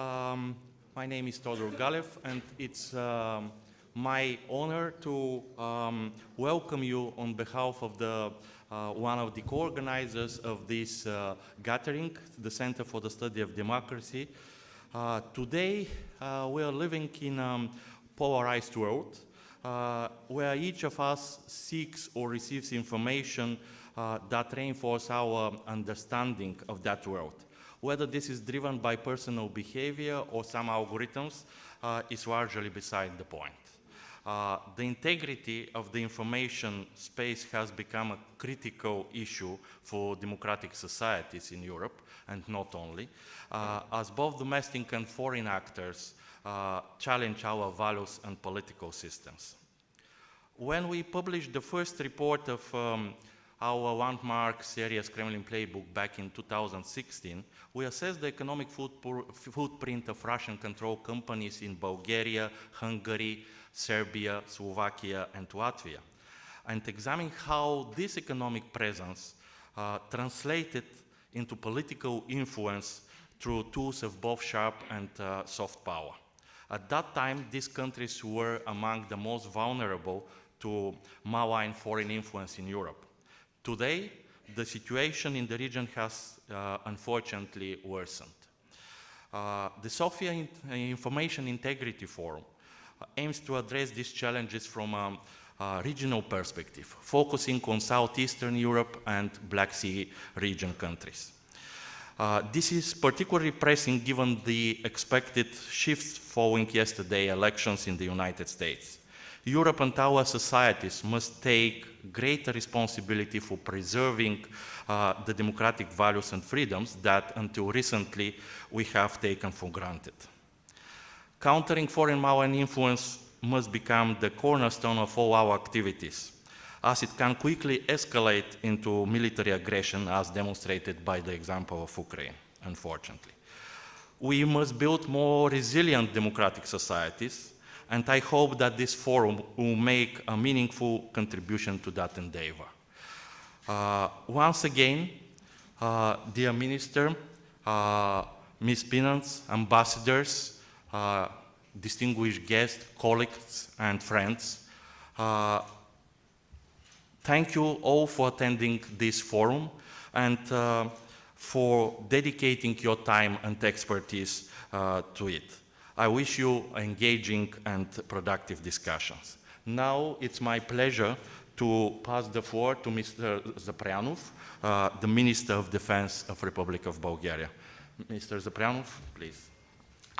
Um, my name is Todor Galev, and it's my honor to welcome you on behalf of one of the co-organizers of this gathering, the Center for the Study of Democracy. Today, we are living in a polarized world, where each of us seeks or receives information that reinforce our understanding of that world. Whether this is driven by personal behavior or some algorithms is largely beside the point. The integrity of the information space has become a critical issue for democratic societies in Europe, and not only, as both domestic and foreign actors challenge our values and political systems. When we published the first report of our landmark series Kremlin Playbook back in 2016, we assessed the economic footprint of Russian-controlled companies in Bulgaria, Hungary, Serbia, Slovakia, and Latvia, and examined how this economic presence translated into political influence through tools of both sharp and soft power. At that time, these countries were among the most vulnerable to malign foreign influence in Europe. Today, the situation in the region has unfortunately worsened. The Sofia Information Integrity Forum aims to address these challenges from a regional perspective, focusing on Southeastern Europe and Black Sea region countries. This is particularly pressing given the expected shifts following yesterday's elections in the United States. Europe and our societies must take greater responsibility for preserving the democratic values and freedoms that until recently we have taken for granted. Countering foreign malign influence must become the cornerstone of all our activities, as it can quickly escalate into military aggression, as demonstrated by the example of Ukraine, unfortunately. We must build more resilient democratic societies, and I hope that this forum will make a meaningful contribution to that endeavor. Once again, dear Minister, Ms. Pinance, ambassadors, distinguished guests, colleagues, and friends, thank you all for attending this forum and for dedicating your time and expertise to it. I wish you engaging and productive discussions. Now it's my pleasure to pass the floor to Mr. Zaprianov, the Minister of Defense of Republic of Bulgaria. Mr. Zaprianov, please,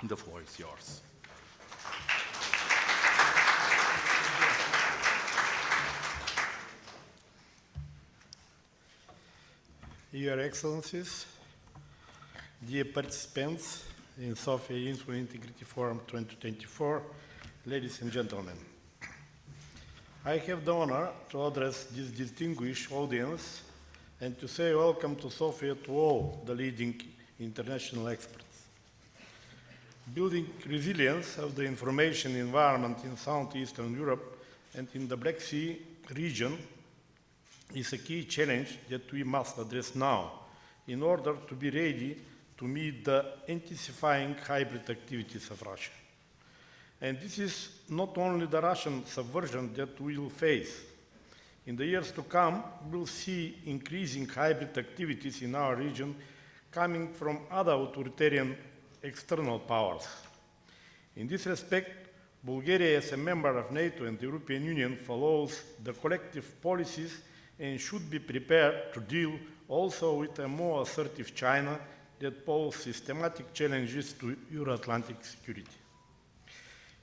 the floor is yours. Your Excellencies, dear participants in Sofia Info Integrity Forum 2024, ladies and gentlemen. I have the honor to address this distinguished audience and to say welcome to Sofia to all the leading international experts. Building resilience of the information environment in Southeastern Europe and in the Black Sea region is a key challenge that we must address now in order to be ready to meet the intensifying hybrid activities of Russia. And this is not only the Russian subversion that we will face. In the years to come, we'll see increasing hybrid activities in our region coming from other authoritarian external powers. In this respect, Bulgaria, as a member of NATO and the European Union, follows the collective policies and should be prepared to deal also with a more assertive China that poses systematic challenges to Euro-Atlantic security.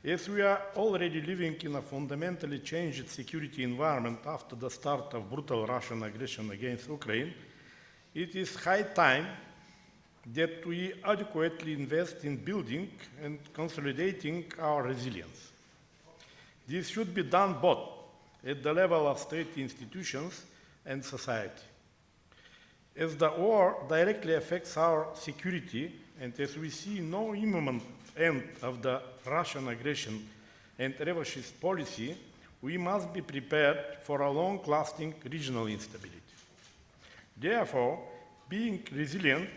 As we are already living in a fundamentally changed security environment after the start of brutal Russian aggression against Ukraine, it is high time that we adequately invest in building and consolidating our resilience. This should be done both at the level of state institutions and society. As the war directly affects our security, and as we see no imminent end of the Russian aggression and revanchist policy, we must be prepared for a long-lasting regional instability. Therefore, being resilient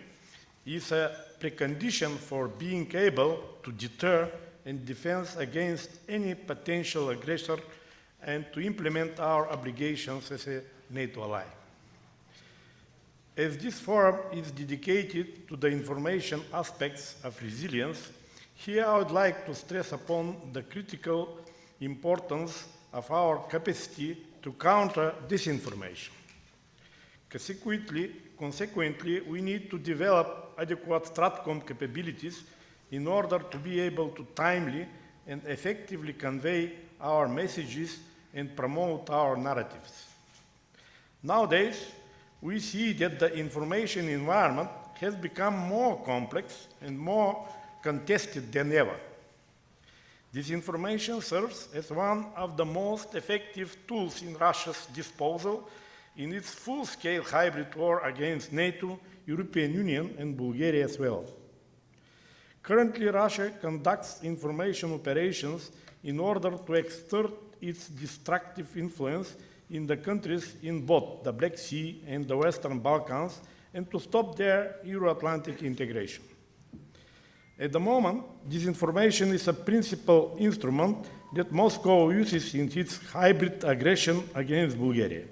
is a precondition for being able to deter and defend against any potential aggressor and to implement our obligations as a NATO ally. As this forum is dedicated to the information aspects of resilience, here I would like to stress upon the critical importance of our capacity to counter disinformation. Consequently, we need to develop adequate STRATCOM capabilities in order to be able to timely and effectively convey our messages and promote our narratives. Nowadays, we see that the information environment has become more complex and more contested than ever. This information serves as one of the most effective tools in Russia's disposal in its full-scale hybrid war against NATO, European Union, and Bulgaria as well. Currently, Russia conducts information operations in order to exert its destructive influence in the countries in both the Black Sea and the Western Balkans and to stop their Euro-Atlantic integration. At the moment, disinformation is a principal instrument that Moscow uses in its hybrid aggression against Bulgaria.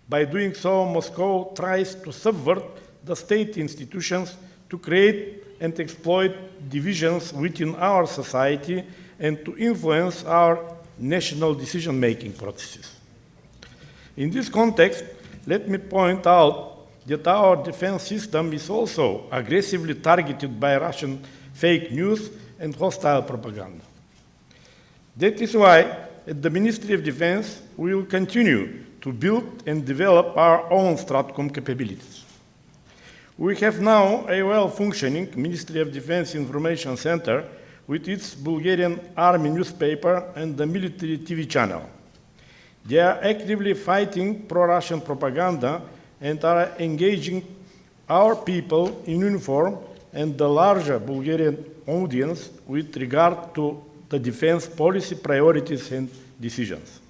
By doing so, Moscow tries to subvert the state institutions to create and exploit divisions within our society and to influence our national decision-making processes. In this context, let me point out that our defense system is also aggressively targeted by Russian fake news and hostile propaganda. That is why, at the Ministry of Defense, we will continue to build and develop our own STRATCOM capabilities. We have now a well-functioning Ministry of Defense Information Center with its Bulgarian Army newspaper and the military TV channel. They are actively fighting pro-Russian propaganda and are engaging our people in uniform and the larger Bulgarian audience with regard to the defense policy priorities and decisions.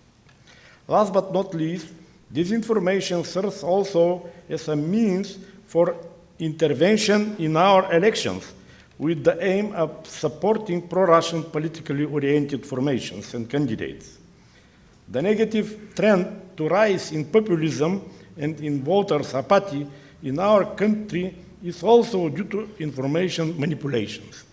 Last but not least, this information serves also as a means for intervention in our elections with the aim of supporting pro-Russian politically oriented formations and candidates. The negative trend to rise in populism and in voters' apathy in our country is also due to information manipulations.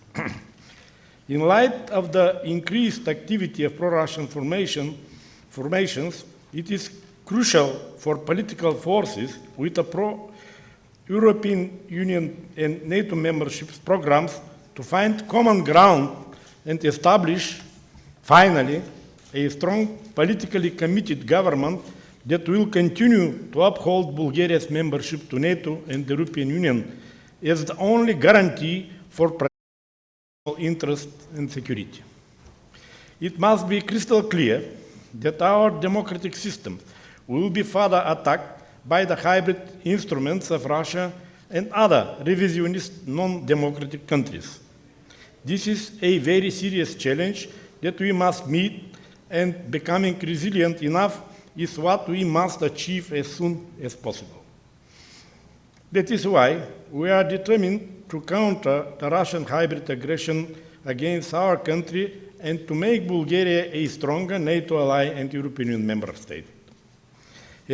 In light of the increased activity of pro-Russian formations, it is crucial for political forces with a pro-European Union and NATO membership programs to find common ground and establish, finally, a strong politically committed government that will continue to uphold Bulgaria's membership to NATO and the European Union as the only guarantee for national interest and security. It must be crystal clear that our democratic system will be further attacked by the hybrid instruments of Russia and other revisionist non-democratic countries. This is a very serious challenge that we must meet, and becoming resilient enough is what we must achieve as soon as possible. That is why we are determined to counter the Russian hybrid aggression against our country and to make Bulgaria a stronger NATO ally and European Union member state.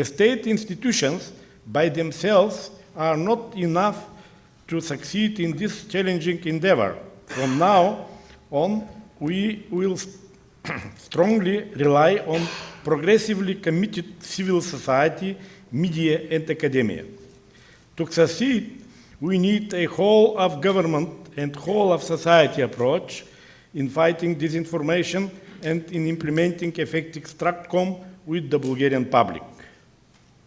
State institutions by themselves are not enough to succeed in this challenging endeavor. From now on, we will strongly rely on progressively committed civil society, media, and academia. To succeed, we need a whole of government and whole of society approach in fighting disinformation and in implementing effective STRATCOM with the Bulgarian public.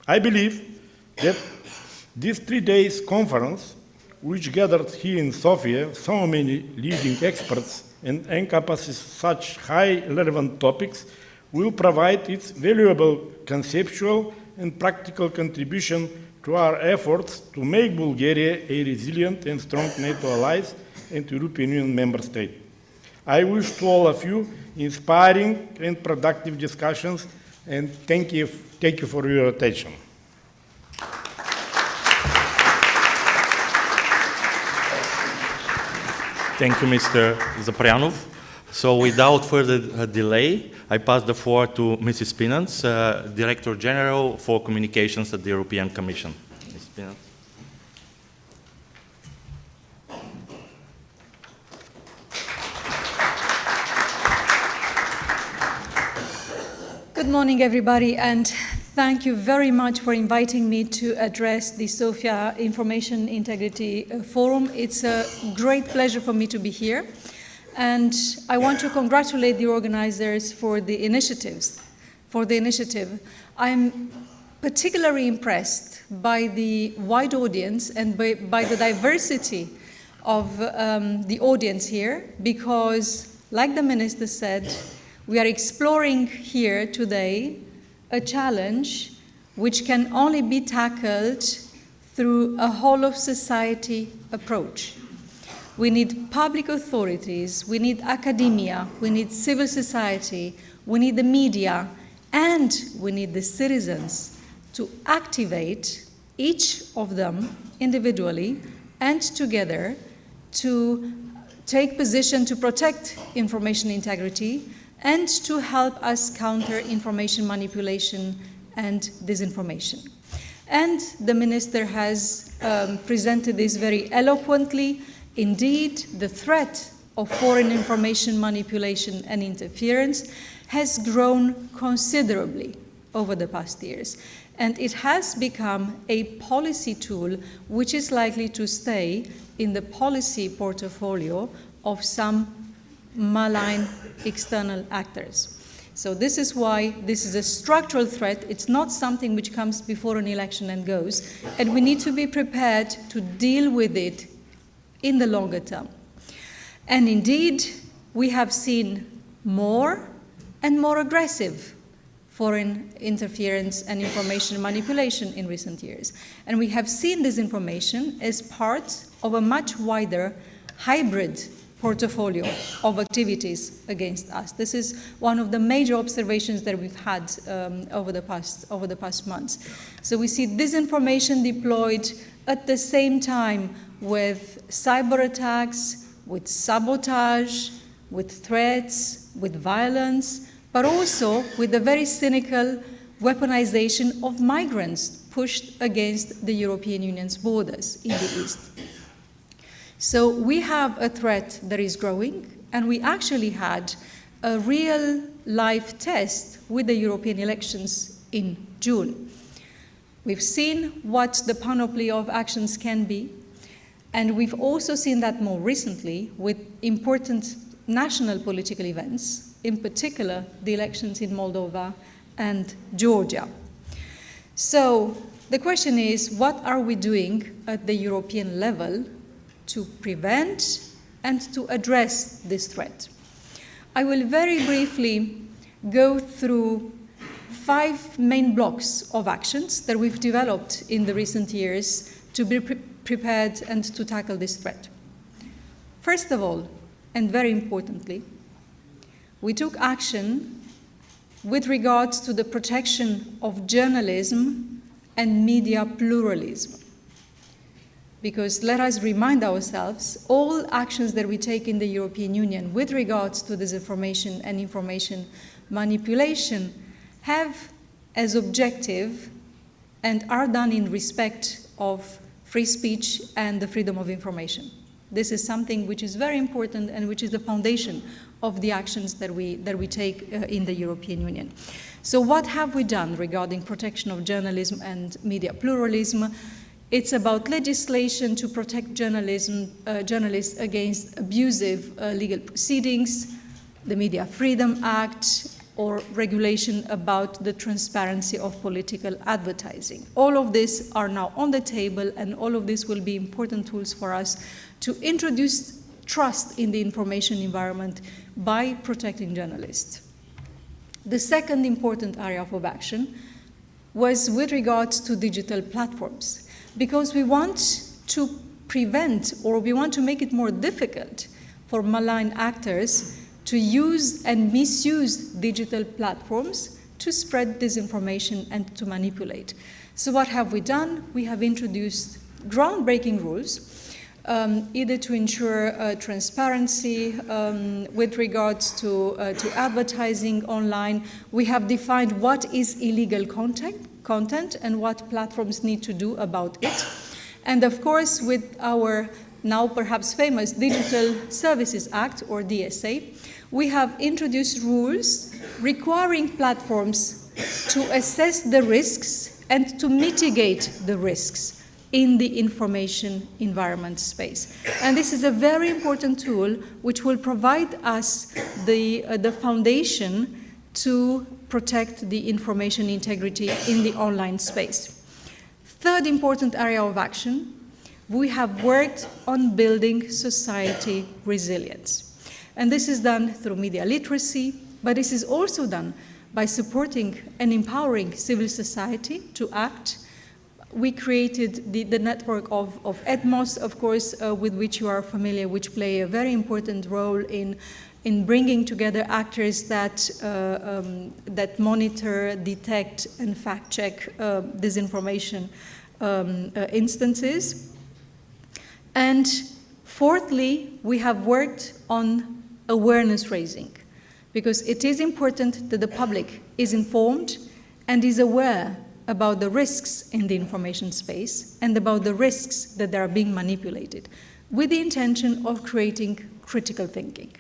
I believe that this 3 days conference, which gathered here in Sofia so many leading experts and encompasses such high relevant topics, will provide its valuable conceptual and practical contribution to our efforts to make Bulgaria a resilient and strong NATO ally and European Union member state. I wish to all of you inspiring and productive discussions, and thank you for your attention. Thank you, Mr. Zaprianov. So without further delay, I pass the floor to Mrs. Pinance, Director General for Communications at the European Commission. Ms. Pinance. Good morning, everybody, and thank you very much for inviting me to address the Sofia Information Integrity Forum. It's a great pleasure for me to be here, and I want to congratulate the organizers for the initiative. I'm particularly impressed by the wide audience and by the diversity of the audience here, because, like the Minister said, we are exploring here today a challenge which can only be tackled through a whole of society approach. We need public authorities, we need academia, we need civil society, we need the media, and we need the citizens to activate each of them individually and together to take position to protect information integrity and to help us counter information manipulation and disinformation. And the Minister has presented this very eloquently. Indeed, the threat of foreign information manipulation and interference has grown considerably over the past years. And it has become a policy tool which is likely to stay in the policy portfolio of some malign external actors. So this is why this is a structural threat. It's not something which comes before an election and goes, and we need to be prepared to deal with it in the longer term. And indeed, we have seen more and more aggressive foreign interference and information manipulation in recent years. And we have seen this information as part of a much wider hybrid portfolio of activities against us. This is one of the major observations that we've had over the past months. So we see disinformation deployed at the same time with cyber attacks, with sabotage, with threats, with violence, but also with the very cynical weaponization of migrants pushed against the European Union's borders in the East. So we have a threat that is growing, and we actually had a real life test with the European elections in June. We've seen what the panoply of actions can be, and we've also seen that more recently with important national political events, in particular the elections in Moldova and Georgia. So the question is, what are we doing at the European level to prevent and to address this threat? I will very briefly go through 5 main blocks of actions that we've developed in the recent years to be prepared and to tackle this threat. First of all, and very importantly, we took action with regards to the protection of journalism and media pluralism. Because let us remind ourselves, all actions that we take in the European Union with regards to disinformation and information manipulation have as objective and are done in respect of free speech and the freedom of information. This is something which is very important and which is the foundation of the actions that we take in the European Union. So what have we done regarding protection of journalism and media pluralism? It's about legislation to protect journalists against abusive legal proceedings, the Media Freedom Act, or regulation about the transparency of political advertising. All of these are now on the table, and all of this will be important tools for us to introduce trust in the information environment by protecting journalists. The second important area of action was with regards to digital platforms, because we want to prevent, or we want to make it more difficult for malign actors to use and misuse digital platforms to spread disinformation and to manipulate. So what have we done? We have introduced groundbreaking rules either to ensure transparency with regards to advertising online. We have defined what is illegal content and what platforms need to do about it. And of course, with our now perhaps famous Digital Services Act, or DSA, we have introduced rules requiring platforms to assess the risks and to mitigate the risks in the information environment space. And this is a very important tool which will provide us the foundation to protect the information integrity in the online space. Third important area of action, we have worked on building society resilience. And this is done through media literacy, but this is also done by supporting and empowering civil society to act. We created the network of EDMOS, of course, with which you are familiar, which play a very important role in bringing together actors that monitor, detect, and fact-check disinformation instances. And fourthly, we have worked on awareness raising, because it is important that the public is informed and is aware about the risks in the information space and about the risks that they are being manipulated, with the intention of creating critical thinking.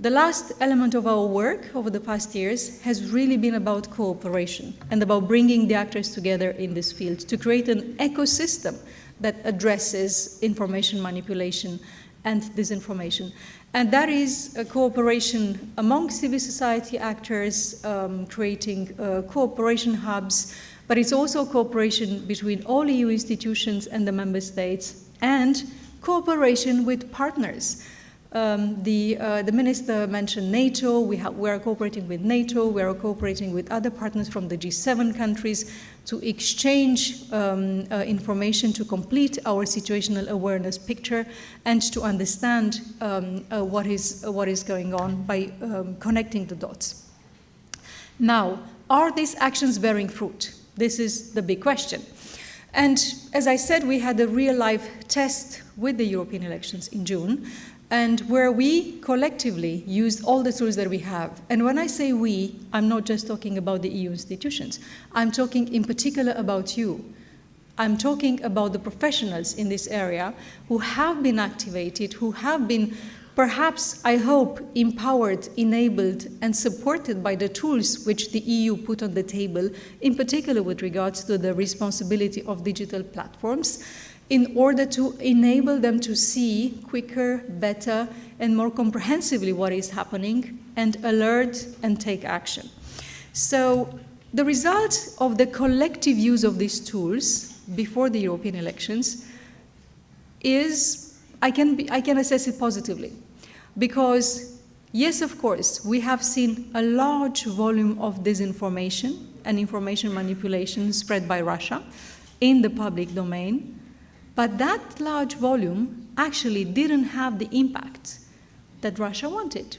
The last element of our work over the past years has really been about cooperation and about bringing the actors together in this field to create an ecosystem that addresses information manipulation and disinformation. And that is a cooperation among civil society actors, creating cooperation hubs, but it's also cooperation between all EU institutions and the member states, and cooperation with partners. The minister mentioned NATO. We are cooperating with NATO. We are cooperating with other partners from the G7 countries to exchange information to complete our situational awareness picture and to understand what is going on by connecting the dots. Now, are these actions bearing fruit? This is the big question. And as I said, we had a real-life test with the European elections in June, and where we collectively used all the tools that we have. And when I say we, I'm not just talking about the EU institutions. I'm talking in particular about you. I'm talking about the professionals in this area who have been activated, who have been perhaps, I hope, empowered, enabled, and supported by the tools which the EU put on the table, in particular with regards to the responsibility of digital platforms, in order to enable them to see quicker, better, and more comprehensively what is happening, and alert and take action. So the result of the collective use of these tools before the European elections is, I can assess it positively. Because, yes, of course, we have seen a large volume of disinformation and information manipulation spread by Russia in the public domain. But that large volume actually didn't have the impact that Russia wanted.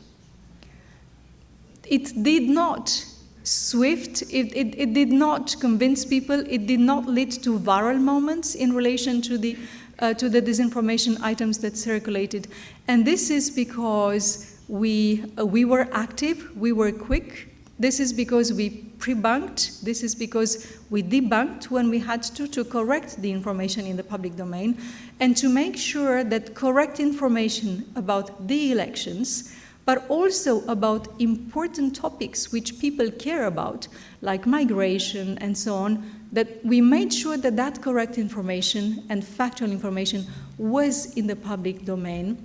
It did not it did not convince people, it did not lead to viral moments in relation to the disinformation items that circulated. And this is because we were active, we were quick. This is because we pre-bunked. This is because we debunked when we had to correct the information in the public domain, and to make sure that correct information about the elections, but also about important topics which people care about, like migration and so on, that we made sure that that correct information and factual information was in the public domain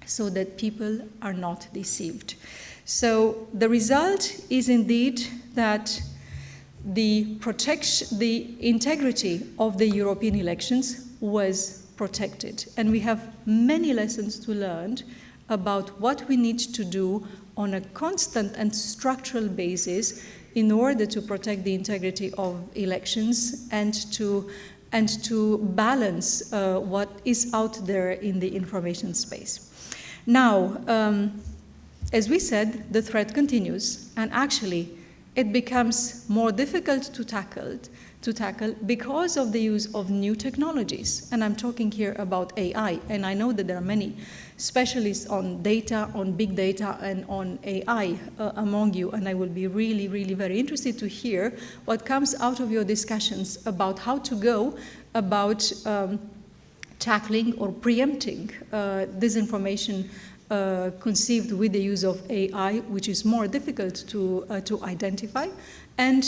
so that people are not deceived. So the result is indeed that the integrity of the European elections was protected. And we have many lessons to learn about what we need to do on a constant and structural basis in order to protect the integrity of elections and to balance what is out there in the information space. Now, as we said, the threat continues, and actually it becomes more difficult to tackle because of the use of new technologies. And I'm talking here about AI, and I know that there are many specialists on data, on big data, and on AI among you, and I will be really, really very interested to hear what comes out of your discussions about how to go about tackling or preempting disinformation conceived with the use of AI, which is more difficult to identify, and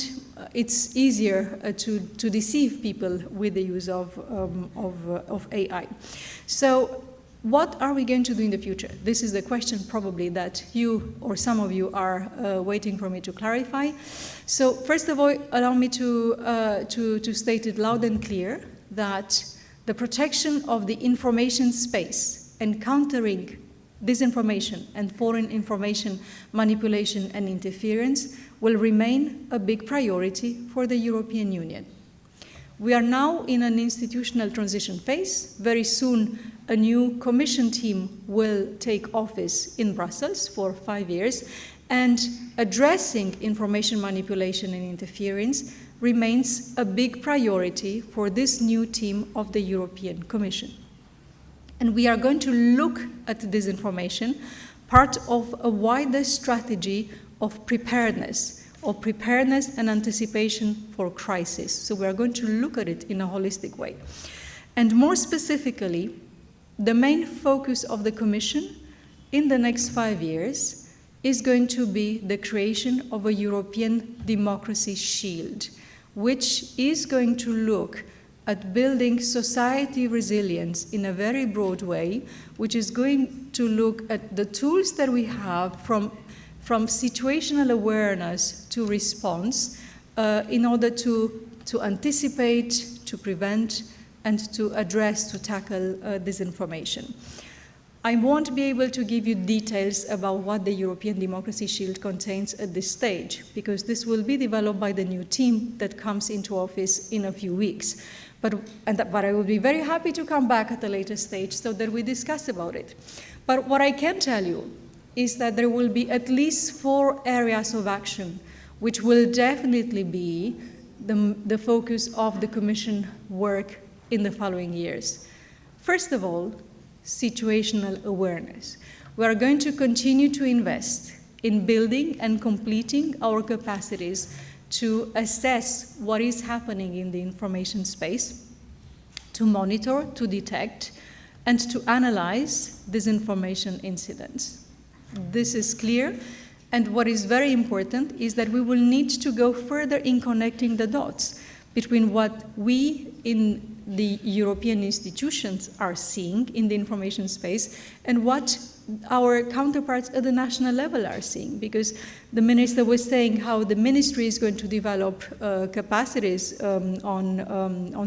it's easier to deceive people with the use of AI. So what are we going to do in the future? This is the question probably that you or some of you are waiting for me to clarify. So first of all, allow me to state it loud and clear that the protection of the information space and countering disinformation and foreign information manipulation and interference will remain a big priority for the European Union. We are now in an institutional transition phase. Very soon, a new Commission team will take office in Brussels for 5 years, and addressing information manipulation and interference remains a big priority for this new team of the European Commission. And we are going to look at disinformation, part of a wider strategy of preparedness and anticipation for crisis. So we are going to look at it in a holistic way. And more specifically, the main focus of the Commission in the next 5 years is going to be the creation of a European democracy shield, which is going to look at building society resilience in a very broad way, which is going to look at the tools that we have from situational awareness to response in order to anticipate, to prevent, and to address, to tackle disinformation. I won't be able to give you details about what the European Democracy Shield contains at this stage, because this will be developed by the new team that comes into office in a few weeks. But I will be very happy to come back at a later stage so that we discuss about it. But what I can tell you is that there will be at least 4 areas of action which will definitely be the focus of the Commission work in the following years. First of all, situational awareness. We are going to continue to invest in building and completing our capacities to assess what is happening in the information space, to monitor, to detect, and to analyze disinformation incidents. This is clear, and what is very important is that we will need to go further in connecting the dots between what we in the European institutions are seeing in the information space and what our counterparts at the national level are seeing, because the minister was saying how the ministry is going to develop capacities on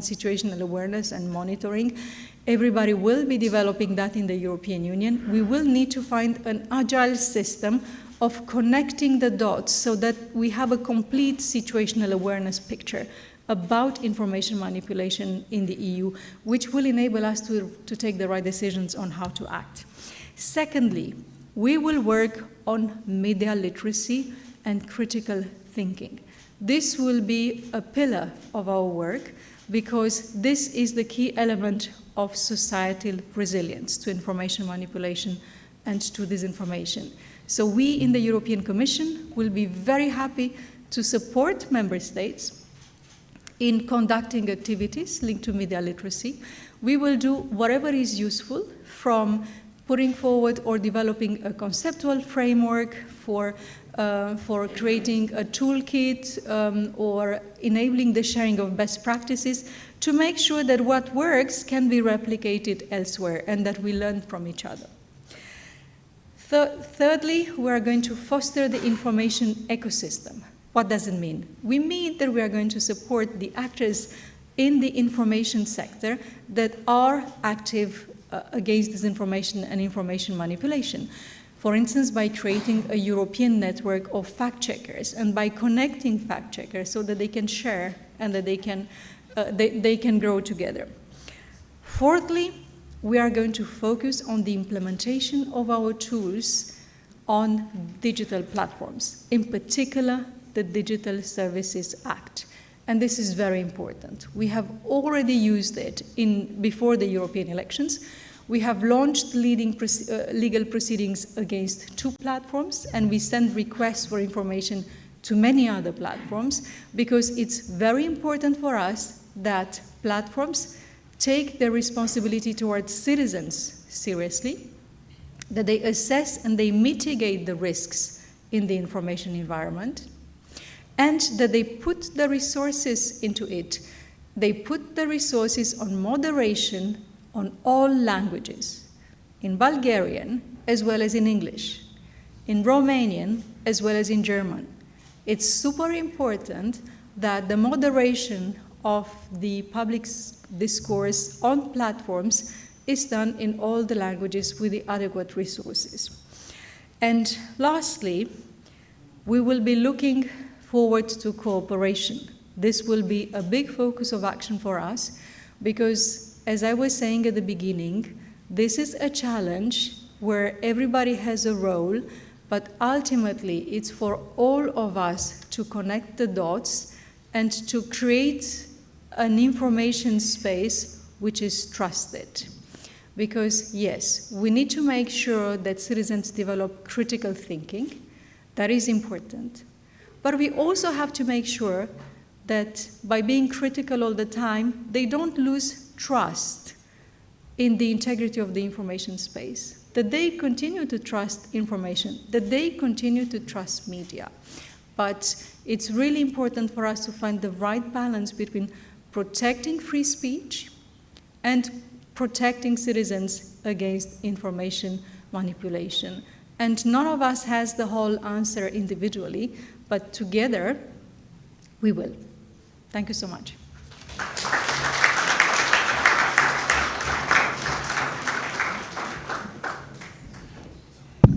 situational awareness and monitoring. Everybody will be developing that in the European Union. We will need to find an agile system of connecting the dots so that we have a complete situational awareness picture about information manipulation in the EU, which will enable us to take the right decisions on how to act. Secondly, we will work on media literacy and critical thinking. This will be a pillar of our work because this is the key element of societal resilience to information manipulation and to disinformation. So we in the European Commission will be very happy to support member states in conducting activities linked to media literacy. We will do whatever is useful, from putting forward or developing a conceptual framework for creating a toolkit or enabling the sharing of best practices to make sure that what works can be replicated elsewhere and that we learn from each other. Thirdly, we are going to foster the information ecosystem. What does it mean? We mean that we are going to support the actors in the information sector that are active against disinformation and information manipulation. For instance, by creating a European network of fact-checkers and by connecting fact-checkers so that they can share and that they can grow together. Fourthly, we are going to focus on the implementation of our tools on digital platforms, in particular the Digital Services Act. And this is very important. We have already used it before the European elections. We have launched legal proceedings against 2 platforms, and we send requests for information to many other platforms, because it's very important for us that platforms take their responsibility towards citizens seriously, that they assess and they mitigate the risks in the information environment, and that they put the resources into it. They put the resources on moderation on all languages, in Bulgarian as well as in English, in Romanian as well as in German. It's super important that the moderation of the public discourse on platforms is done in all the languages with the adequate resources. And lastly, we will be looking forward to cooperation. This will be a big focus of action for us because, as I was saying at the beginning, this is a challenge where everybody has a role, but ultimately it's for all of us to connect the dots and to create an information space which is trusted. Because yes, we need to make sure that citizens develop critical thinking. That is important. But we also have to make sure that by being critical all the time, they don't lose trust in the integrity of the information space, that they continue to trust information, that they continue to trust media. But it's really important for us to find the right balance between protecting free speech and protecting citizens against information manipulation. And none of us has the whole answer individually, but together we will. Thank you so much.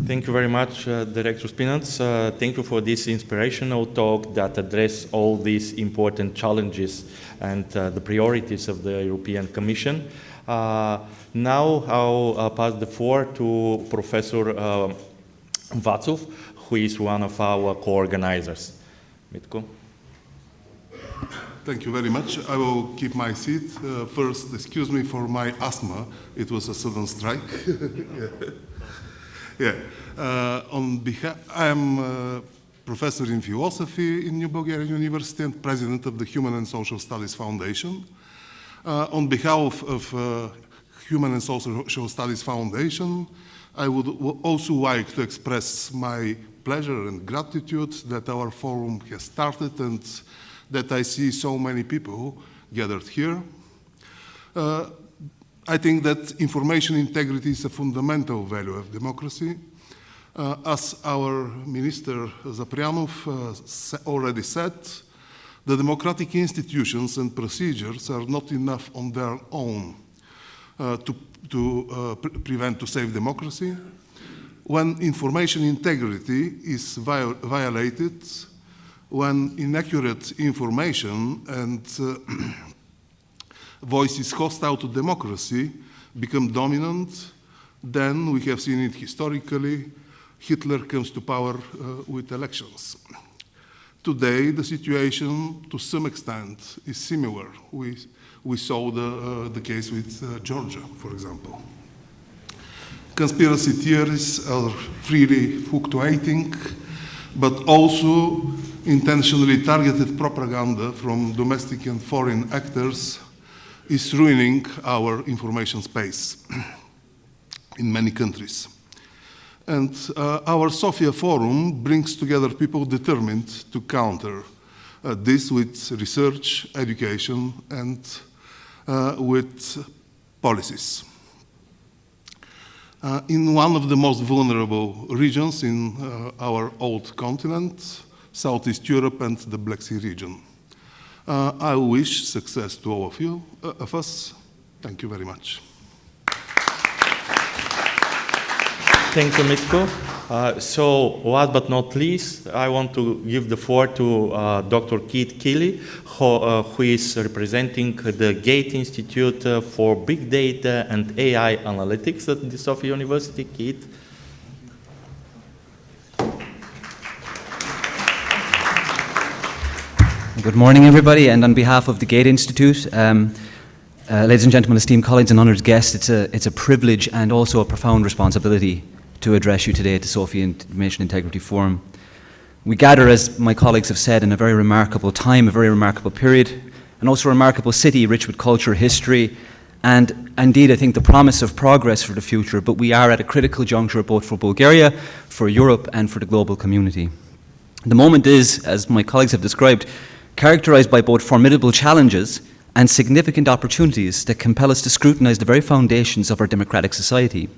Thank you very much, Director Spinac. Thank you for this inspirational talk that address all these important challenges and the priorities of the European Commission. Now I'll pass the floor to Professor Vatsov, who is one of our co-organizers. Mitko. Thank you very much. I will keep my seat. First, excuse me for my asthma. It was a sudden strike. Yeah. On behalf, I'm a professor in philosophy in New Bulgarian University and president of the Human and Social Studies Foundation. On behalf of Human and Social Studies Foundation, I would also like to express my pleasure and gratitude that our forum has started and that I see so many people gathered here. I think that information integrity is a fundamental value of democracy. As our Minister Zaprianov already said, the democratic institutions and procedures are not enough on their own to prevent, to save democracy. When information integrity is violated, when inaccurate information and voices hostile to democracy become dominant, then we have seen it historically, Hitler comes to power with elections. Today, the situation, to some extent, is similar. We saw the case with Georgia, for example. Conspiracy theories are freely fluctuating, but also intentionally targeted propaganda from domestic and foreign actors is ruining our information space in many countries. And our Sofia Forum brings together people determined to counter this with research, education, and with policies. In one of the most vulnerable regions in our old continent, Southeast Europe and the Black Sea region. I wish success to all of us. Thank you very much. Thank you, Mitko. So, last but not least, I want to give the floor to Dr. Keith Keeley, who is representing the Gate Institute for Big Data and AI Analytics at the Sofia University. Keith. Good morning, everybody, and on behalf of the Gate Institute, ladies and gentlemen, esteemed colleagues and honoured guests, it's a privilege and also a profound responsibility to address you today at the Sofia Information Integrity Forum. We gather, as my colleagues have said, in a very remarkable time, a very remarkable period, and also a remarkable city rich with culture, history, and indeed, I think, the promise of progress for the future. But we are at a critical juncture both for Bulgaria, for Europe, and for the global community. The moment is, as my colleagues have described, characterized by both formidable challenges and significant opportunities that compel us to scrutinize the very foundations of our democratic society.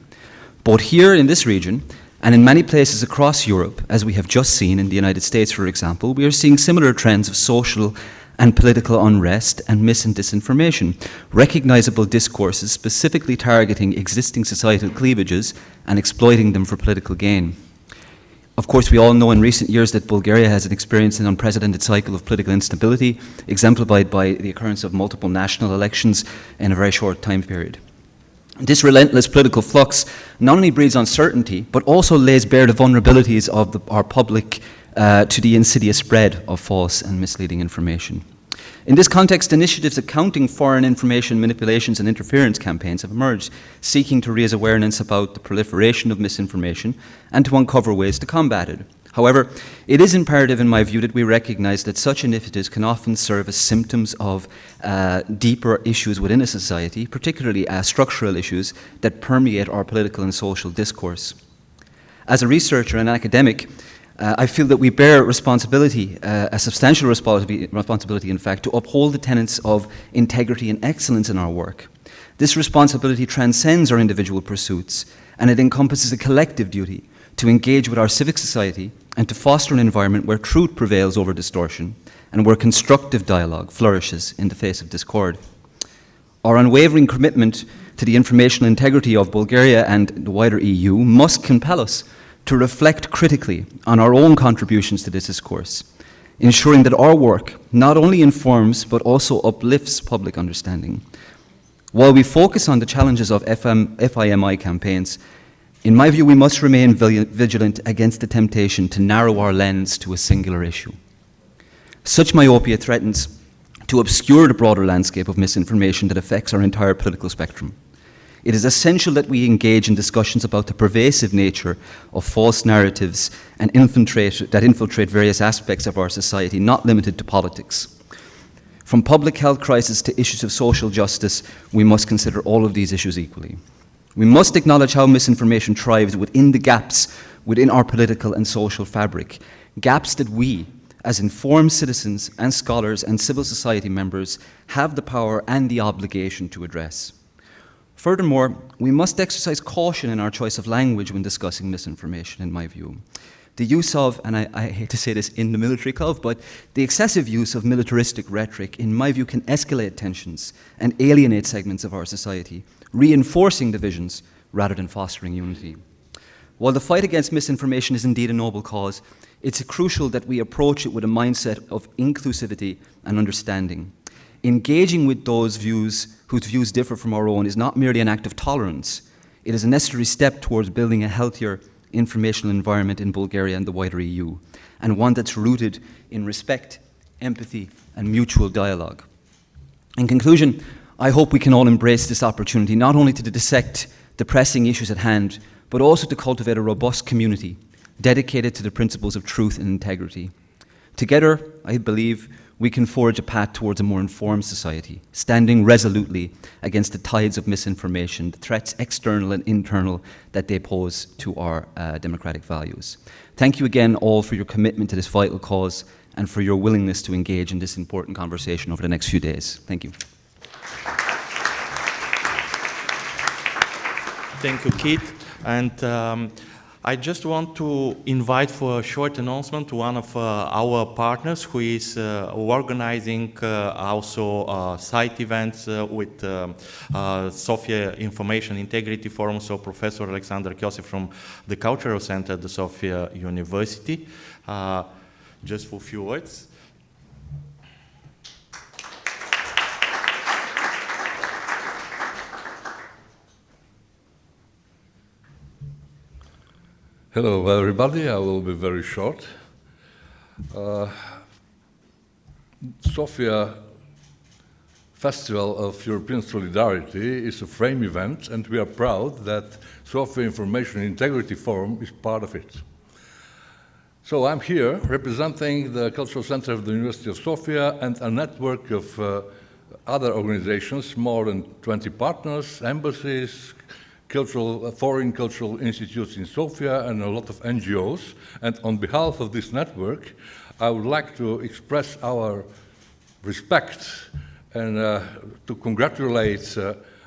Both here in this region and in many places across Europe, as we have just seen in the United States, for example, we are seeing similar trends of social and political unrest and mis and disinformation, recognizable discourses specifically targeting existing societal cleavages and exploiting them for political gain. Of course, we all know in recent years that Bulgaria has experienced an unprecedented cycle of political instability, exemplified by the occurrence of multiple national elections in a very short time period. This relentless political flux not only breeds uncertainty, but also lays bare the vulnerabilities of our public to the insidious spread of false and misleading information. In this context, initiatives accounting foreign information manipulations and interference campaigns have emerged, seeking to raise awareness about the proliferation of misinformation and to uncover ways to combat it. However, it is imperative, in my view, that we recognize that such initiatives can often serve as symptoms of deeper issues within a society, particularly structural issues that permeate our political and social discourse. As a researcher and academic, I feel that we bear responsibility, a substantial responsibility, in fact, to uphold the tenets of integrity and excellence in our work. This responsibility transcends our individual pursuits, and it encompasses a collective duty to engage with our civic society and to foster an environment where truth prevails over distortion and where constructive dialogue flourishes in the face of discord. Our unwavering commitment to the informational integrity of Bulgaria and the wider EU must compel us to reflect critically on our own contributions to this discourse, ensuring that our work not only informs but also uplifts public understanding. While we focus on the challenges of FIMI campaigns, in my view, we must remain vigilant against the temptation to narrow our lens to a singular issue. Such myopia threatens to obscure the broader landscape of misinformation that affects our entire political spectrum. It is essential that we engage in discussions about the pervasive nature of false narratives and that infiltrate various aspects of our society, not limited to politics. From public health crisis to issues of social justice, we must consider all of these issues equally. We must acknowledge how misinformation thrives within the gaps within our political and social fabric, gaps that we, as informed citizens and scholars and civil society members, have the power and the obligation to address. Furthermore, we must exercise caution in our choice of language when discussing misinformation, in my view. The use of, and I hate to say this in the military club, but the excessive use of militaristic rhetoric, in my view, can escalate tensions and alienate segments of our society, reinforcing divisions rather than fostering unity. While the fight against misinformation is indeed a noble cause, it's crucial that we approach it with a mindset of inclusivity and understanding. Engaging with those views whose views differ from our own is not merely an act of tolerance. It is a necessary step towards building a healthier informational environment in Bulgaria and the wider EU, and one that's rooted in respect, empathy, and mutual dialogue. In conclusion, I hope we can all embrace this opportunity not only to dissect the pressing issues at hand, but also to cultivate a robust community dedicated to the principles of truth and integrity. Together, I believe, we can forge a path towards a more informed society, standing resolutely against the tides of misinformation, the threats external and internal that they pose to our democratic values. Thank you again all for your commitment to this vital cause and for your willingness to engage in this important conversation over the next few days. Thank you. Thank you, Keith. And I just want to invite for a short announcement one of our partners who is organizing also site events with Sofia Information Integrity Forum, so Professor Alexander Kyosef from the Cultural Center at the Sofia University. Just for a few words. Hello, everybody. I will be very short. Sofia Festival of European Solidarity is a frame event, and we are proud that Sofia Information Integrity Forum is part of it. So I'm here representing the Cultural Center of the University of Sofia and a network of other organizations, more than 20 partners, embassies, foreign cultural institutes in Sofia, and a lot of NGOs. And on behalf of this network, I would like to express our respect and to congratulate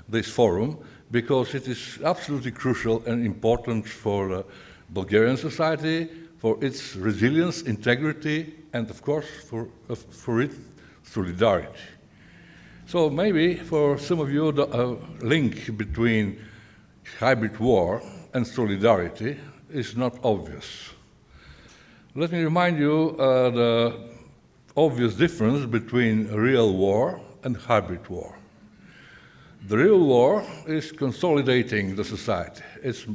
this forum, because it is absolutely crucial and important for Bulgarian society, for its resilience, integrity, and of course for its solidarity. So maybe for some of you the link between hybrid war and solidarity is not obvious. Let me remind you the obvious difference between real war and hybrid war. The real war is consolidating the society. It's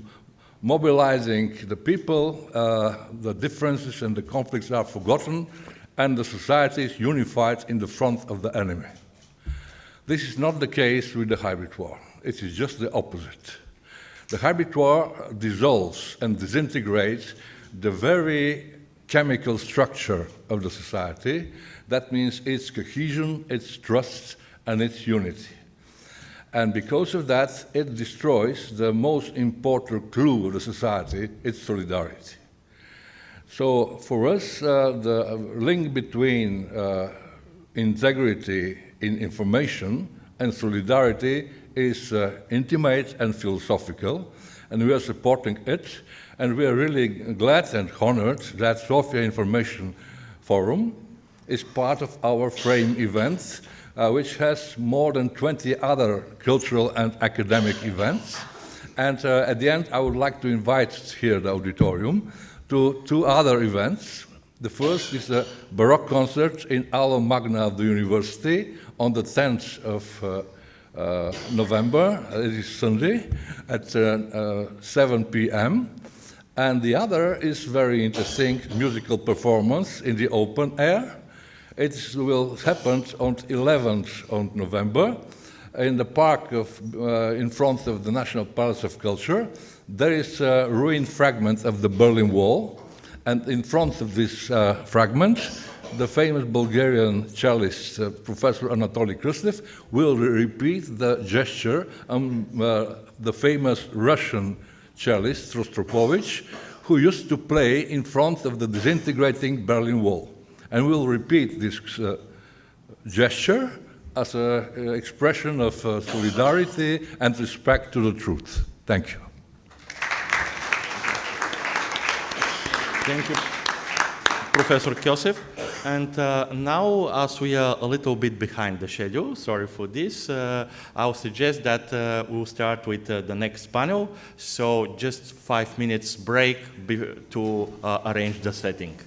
mobilizing the people, the differences and the conflicts are forgotten, and the society is unified in the front of the enemy. This is not the case with the hybrid war. It is just the opposite. The hybrid war dissolves and disintegrates the very chemical structure of the society. That means its cohesion, its trust, and its unity. And because of that, it destroys the most important clue of the society, its solidarity. So for us, the link between integrity in information and solidarity is intimate and philosophical, and we are supporting it. And we are really glad and honored that Sofia Information Forum is part of our frame event, which has more than 20 other cultural and academic events. And at the end, I would like to invite here the auditorium to two other events. The first is a Baroque concert in Aula Magna of the University on the 10th of November. It is Sunday at 7 p.m. And the other is very interesting musical performance in the open air. It will happen on 11th of November in the park in front of the National Palace of Culture. There is a ruined fragment of the Berlin Wall, and in front of this fragment, the famous Bulgarian cellist, Professor Anatoly Krstev, will repeat the gesture the famous Russian cellist Rostropovich, who used to play in front of the disintegrating Berlin Wall. And we'll repeat this gesture as an expression of solidarity and respect to the truth. Thank you. Thank you, Professor Kosев. And now, as we are a little bit behind the schedule, sorry for this, I'll suggest that we'll start with the next panel. So just 5 minutes break to arrange the setting.